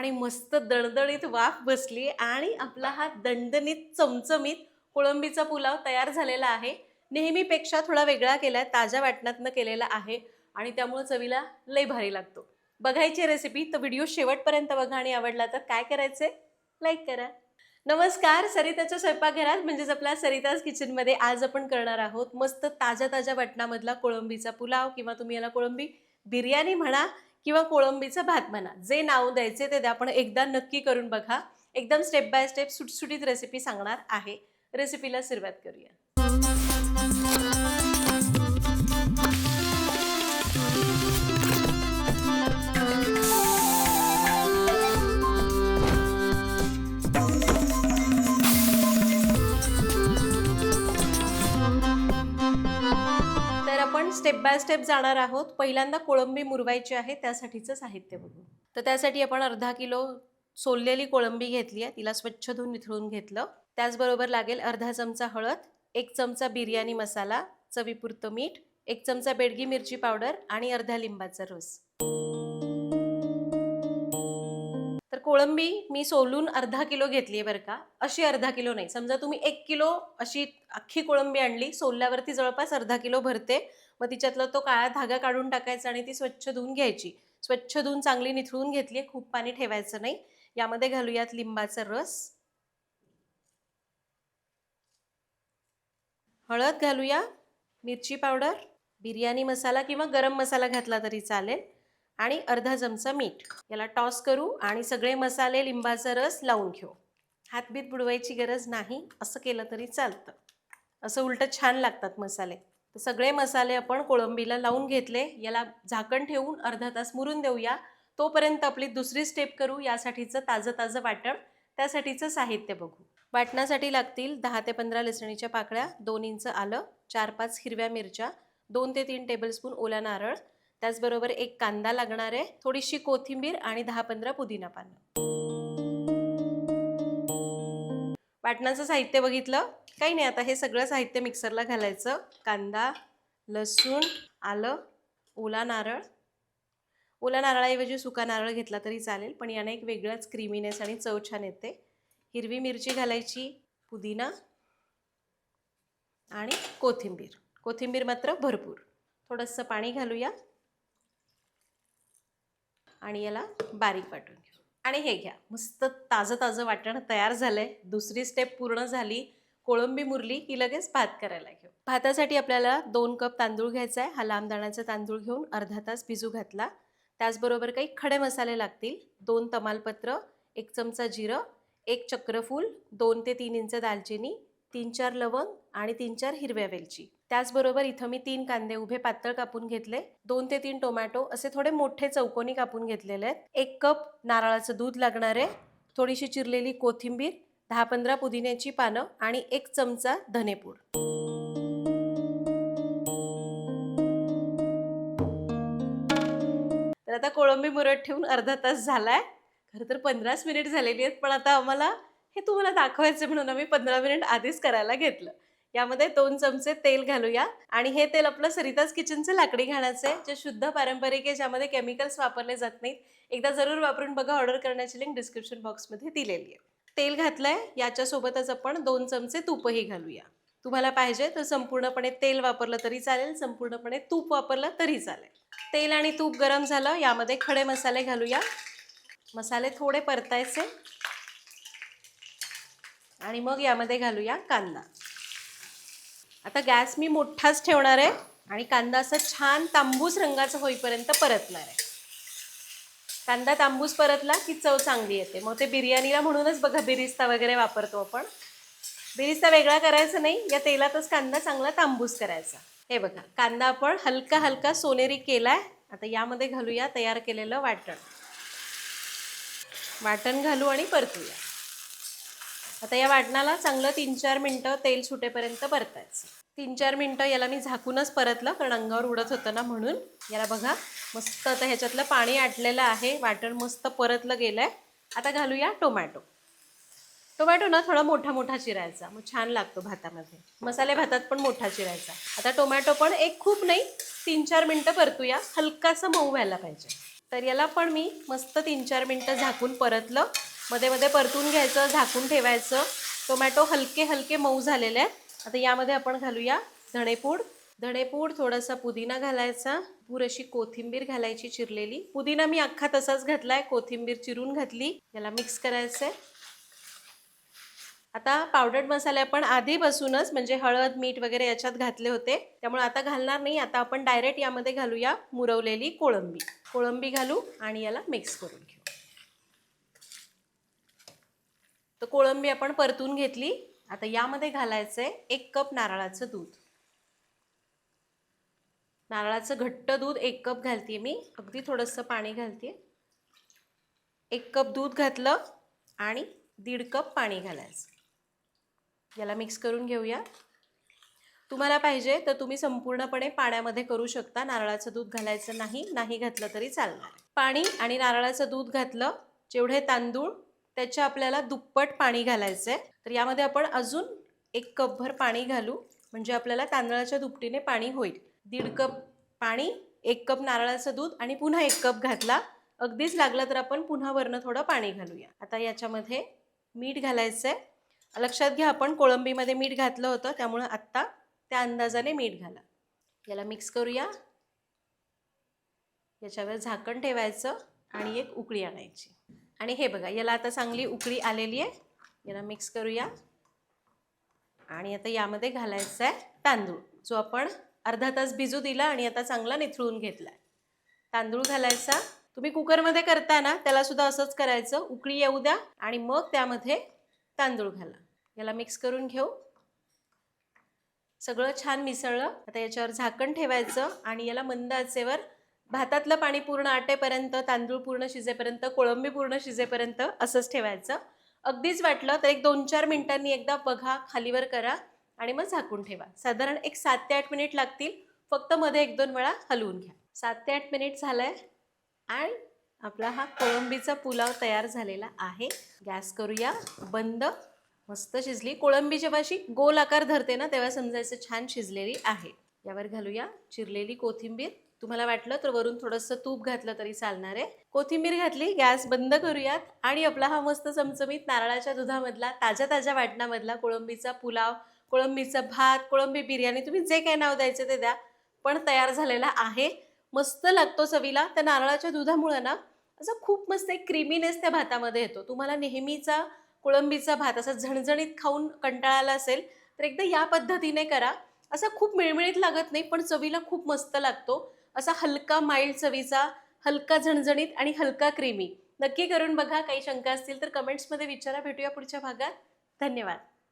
आणि मस्त दणदणीत वाफ बसली आणि आपला हा दणदणीत चमचमीत कोळंबीचा पुलाव तयार झालेला आहे. नेहमीपेक्षा थोडा वेगळा केलाय, ताज्या वाटणातनं केलेला आहे आणि त्यामुळे चवीला लय भारी लागतो. बघायची रेसिपी तर व्हिडिओ शेवटपर्यंत बघा आणि आवडला तर काय करायचंय, लाईक करा. नमस्कार, सरिताच्या स्वयंपाकघरात म्हणजेच आपल्या सरिताज किचनमध्ये आज आपण करणार आहोत मस्त ताज्या ताज्या वाटणामधला कोळंबीचा पुलाव, किंवा तुम्ही याला कोळंबी बिर्याणी म्हणा किंवा कोळंबीचा भात म्हणा, जे नाव द्यायचे ते आपण एकदा नक्की करून बघा. एकदम स्टेप बाय स्टेप सुटसुटीत रेसिपी सांगणार आहे. रेसिपीला सुरुवात करूया. तर आपण स्टेप बाय स्टेप जाणार आहोत. पहिल्यांदा कोळंबी मुरवायची आहे, त्यासाठीचं साहित्य बघू. तर त्यासाठी आपण अर्धा किलो सोललेली कोळंबी घेतली आहे, तिला स्वच्छ धुवून निथळून घेतलं. त्याचबरोबर लागेल अर्धा चमचा हळद, 1 चमचा बिर्याणी मसाला, चवीपुरतं मीठ, 1 चमचा बेडगी मिरची पावडर आणि अर्धा लिंबाचा रस. तर कोळंबी मी सोलून अर्धा किलो घेतली आहे बरं का, अशी अर्धा किलो नाही. समजा तुम्ही 1 किलो अशी अख्खी कोळंबी आणली, सोलल्यावरती जवळपास अर्धा किलो भरते. मग तिच्यातला तो काळा धागा काढून टाकायचा आणि ती स्वच्छ धुवून घ्यायची. स्वच्छ धुवून चांगली निथळून घेतली आहे, खूप पाणी ठेवायचं नाही. यामध्ये घालूयात लिंबाचा रस, हळद घालूया, मिरची पावडर, बिर्याणी मसाला किंवा गरम मसाला घातला तरी चालेल आणि अर्धा चमचा मीठ. याला टॉस करू आणि सगळे मसाले लिंबाचा रस लावून घेऊ. हातबीत बुडवायची गरज नाही, असं केलं तरी चालतं. असं उलटं छान लागतात मसाले. तर सगळे मसाले आपण कोळंबीला लावून घेतले. याला झाकण ठेवून अर्धा तास मुरून देऊया. तोपर्यंत आपली दुसरी स्टेप करू. यासाठीचं ताजं ताजं वाटण, त्यासाठीचं साहित्य बघू. वाटणासाठी लागतील 10 ते 15 लसणीच्या पाकळ्या, 2 इंच आलं, 4-5 हिरव्या मिरच्या, 2 ते 3 टेबलस्पून ओला नारळ, त्याचबरोबर 1 कांदा लागणार आहे, थोडीशी कोथिंबीर आणि 10-15 पुदिना पानं. वाटणाचं साहित्य बघितलं, काही नाही. आता हे सगळं साहित्य मिक्सरला घालायचं. कांदा, लसूण, आलं, ओला नारळ. ओला नारळाऐवजी सुका नारळ घेतला तरी चालेल, पण याने एक वेगळाच क्रीमीनेस आणि चव छान येते. हिरवी मिरची घालायची, पुदिना आणि कोथिंबीर. कोथिंबीर मात्र भरपूर. थोडंसं पाणी घालूया आणि याला बारीक वाटून घेऊ. आणि हे घ्या, मस्त ताजं ताजं वाटण तयार झालंय. दुसरी स्टेप पूर्ण झाली. कोळंबी मुरली की लगेच भात करायला घेऊ. भातासाठी आपल्याला 2 कप तांदूळ घ्यायचा आहे. हा लांब दाण्याचा तांदूळ घेऊन अर्धा तास भिजू घातला. त्याचबरोबर काही खडे मसाले लागतील. 2 तमालपत्र, 1 चमचा जिरं, 1 चक्रफूल, 2 ते 3 इंच दालचिनी, 3-4 लवंग आणि 3-4 हिरव्या वेलची. त्याचबरोबर इथं मी 3 कांदे उभे पातळ कापून घेतले, 2 ते 3 टोमॅटो असे थोडे मोठे चौकोनी कापून घेतलेले आहेत, 1 कप नारळाचं दूध लागणार आहे, थोडीशी चिरलेली कोथिंबीर, 10-15 पुदिन्याची पानं आणि 1 चमचा धनेपूड. तर आता कोळंबी मुरत ठेवून अर्धा तास झालाय. खरं तर 15 मिनिट झालेली आहेत, पण आता आम्हाला हे तुम्हाला दाखवायचं म्हणून आम्ही 15 मिनिट आधीच करायला घेतलं. यामध्ये 2 चमचे तेल घालूया आणि हे तेल आपलं सरिताज किचनचं लाकडी घाण्याचं आहे, जे शुद्ध पारंपरिक आहे, ज्यामध्ये केमिकल्स वापरले जात नाहीत. एकदा जरूर वापरून बघा. ऑर्डर करण्याची लिंक डिस्क्रिप्शन बॉक्समध्ये दिलेली आहे. तेल घातलंय, याच्यासोबतच आपण 2 चमचे तूपही घालूया. तुम्हाला पाहिजे तर संपूर्णपणे तेल वापरलं तरी चालेल, संपूर्णपणे तूप वापरलं तरी चालेल. तेल आणि तूप गरम झालं, यामध्ये खडे मसाले घालूया. मसाले थोडे परतायचे आणि मग यामध्ये घालूया कांदा. आता गॅस मी मोठाच ठेवणार आहे आणि कांदा असं छान तांबूस रंगाचा होईपर्यंत परतणार आहे. कांदा तांबूस परतला की चव चांगली येते. मग ते बिर्याणीला म्हणूनच बघा बिरिस्ता वगैरे वापरतो आपण. बिरिस्ता वेगळा करायचा नाही, या तेलातच कांदा चांगला तांबूस करायचा. हे बघा, कांदा आपण हलका हलका सोनेरी केलाय. आता यामध्ये घालूया तयार केलेलं वाटण. वाटण घालू आणि परतूया. आता या वाटणाला चांगलं 3-4 मिनटं तेल सुटेपर्यंत परतायचं. 3-4 मिनटं याला मी झाकूनच परतलं, कारण अंगावर उडत होतं ना, म्हणून. याला बघा, मस्त आता ह्याच्यातलं पाणी आटलेलं आहे. वाटण मस्त परतलं गेलंय. आता घालूया टोमॅटो. टोमॅटो ना थोडा मोठा मोठा चिरायचा, मग छान लागतो भातामध्ये. मसाले भातात पण मोठा चिरायचा. आता टोमॅटो पण एक खूप नाही, 3-4 मिनटं परतूया. हलकासा मऊ व्हायला पाहिजे. तर याला पण मी मस्त 3-4 मिनटं झाकून परतलं. मध्ये मध्ये परतून घ्यायचं, झाकून ठेवायचं. टोमॅटो हलके हलके मऊ झालेले आहेत. आता यामध्ये आपण घालूया धणेपूड, थोडासा पुदिना घालायचा, भरपूर अशी कोथिंबीर घालायची चिरलेली. पुदिना मी अख्खा तसाच घातलाय, कोथिंबीर चिरून घातली. याला मिक्स करायचंय. आता पावडर्ड मसाले आपण आधीपासूनच म्हणजे हळद मीठ वगैरे याच्यात घातले होते, त्यामुळे आता घालणार नाही. आता आपण डायरेक्ट यामध्ये घालूया मुरवलेली कोळंबी घालू आणि याला मिक्स करून घेऊ. तर कोळंबी आपण परतून घेतली. आता यामध्ये घालायचंय 1 कप नारळाचं दूध. नारळाचं घट्ट दूध 1 कप घालते मी, अगदी थोडंसं पाणी घालते. 1 कप दूध घातलं आणि 1.5 कप पाणी घालायचं. याला मिक्स करून घेऊया. तुम्हाला पाहिजे तर तुम्ही संपूर्णपणे पाण्यामध्ये करू शकता, नारळाचं दूध घालायचं नाही घातलं तरी चालणार. पाणी आणि नारळाचं दूध घातलं, जेवढे तांदूळ त्याच्या आपल्याला दुप्पट पाणी घालायचं आहे. तर यामध्ये आपण अजून 1 कपभर पाणी घालू, म्हणजे आपल्याला तांदळाच्या दुपटीने पाणी होईल. 1.5 कप पाणी, 1 कप नारळाचं दूध आणि पुन्हा 1 कप घातला. अगदीच लागलं तर आपण पुन्हा वरनं थोडं पाणी घालूया. आता याच्यामध्ये मीठ घालायचं आहे. लक्षात घ्या, आपण कोळंबीमध्ये मीठ घातलं होतं, त्यामुळे आत्ता त्या अंदाजाने मीठ घाला. याला मिक्स करूया. याच्यावर झाकण ठेवायचं आणि एक उकळी आणायची. आणि हे बघा, याला आता चांगली उकळी आलेली आहे. याला मिक्स करूया. आणि आता यामध्ये घालायचा आहे तांदूळ, जो आपण अर्धा तास भिजू दिला आणि आता चांगला निथळून घेतलाय. तांदूळ घालायचा. तुम्ही कुकरमध्ये करता ना, त्याला सुद्धा असंच करायचं. उकळी येऊ द्या आणि मग त्यामध्ये तांदूळ घाला. याला मिक्स करून घेऊ. सगळं छान मिसळलं. आता याच्यावर झाकण ठेवायचं आणि याला मंद आचेवर भातातलं पाणी पूर्ण आटेपर्यंत, तांदूळ पूर्ण शिजेपर्यंत, कोळंबी पूर्ण शिजेपर्यंत असंच ठेवायचं. अगदीच वाटलं तर एक 2-4 मिनिटांनी एकदा बघा, खालीवर करा आणि मग झाकून ठेवा. साधारण एक 7 ते 8 मिनिट लागतील. फक्त मध्ये 1-2 वेळा हलवून घ्या. 7 ते 8 मिनिट झालंय आणि आपला हा कोळंबीचा पुलाव तयार झालेला आहे. गॅस करूया बंद. मस्त शिजली. कोळंबी जेव्हा अशी गोल आकार धरते ना, तेव्हा समजायचं छान शिजलेली आहे. यावर घालूया चिरलेली कोथिंबीर. तुम्हाला वाटलं तर वरून थोडंसं तूप घातलं तरी चालणार आहे. कोथिंबीर घातली. गॅस बंद करूयात आणि आपला हा मस्त चमचमीत नारळाच्या दुधामधला, ताज्या वाटणामधला कोळंबीचा पुलाव, कोळंबीचा भात, कोळंबी बिर्याणी, तुम्ही जे काही नाव द्यायचं ते द्या, पण तयार झालेला आहे. मस्त लागतो चवीला. त्या नारळाच्या दुधामुळे ना असं खूप मस्त एक क्रीमीनेस त्या भातामध्ये येतो. तुम्हाला नेहमीचा कोळंबीचा भात असा झणझणीत खाऊन कंटाळा आला असेल तर एकदा या पद्धतीने करा. असा खूप मिळमिळीत लागत नाही, पण चवीला खूप मस्त लागतो. असा हलका माइल्ड चवीचा, हलका झणझणीत आणि हलका क्रीमी. नक्की करून बघा. काही शंका असतील तर कमेंट्समध्ये विचारा. भेटूया पुढच्या भागात. धन्यवाद.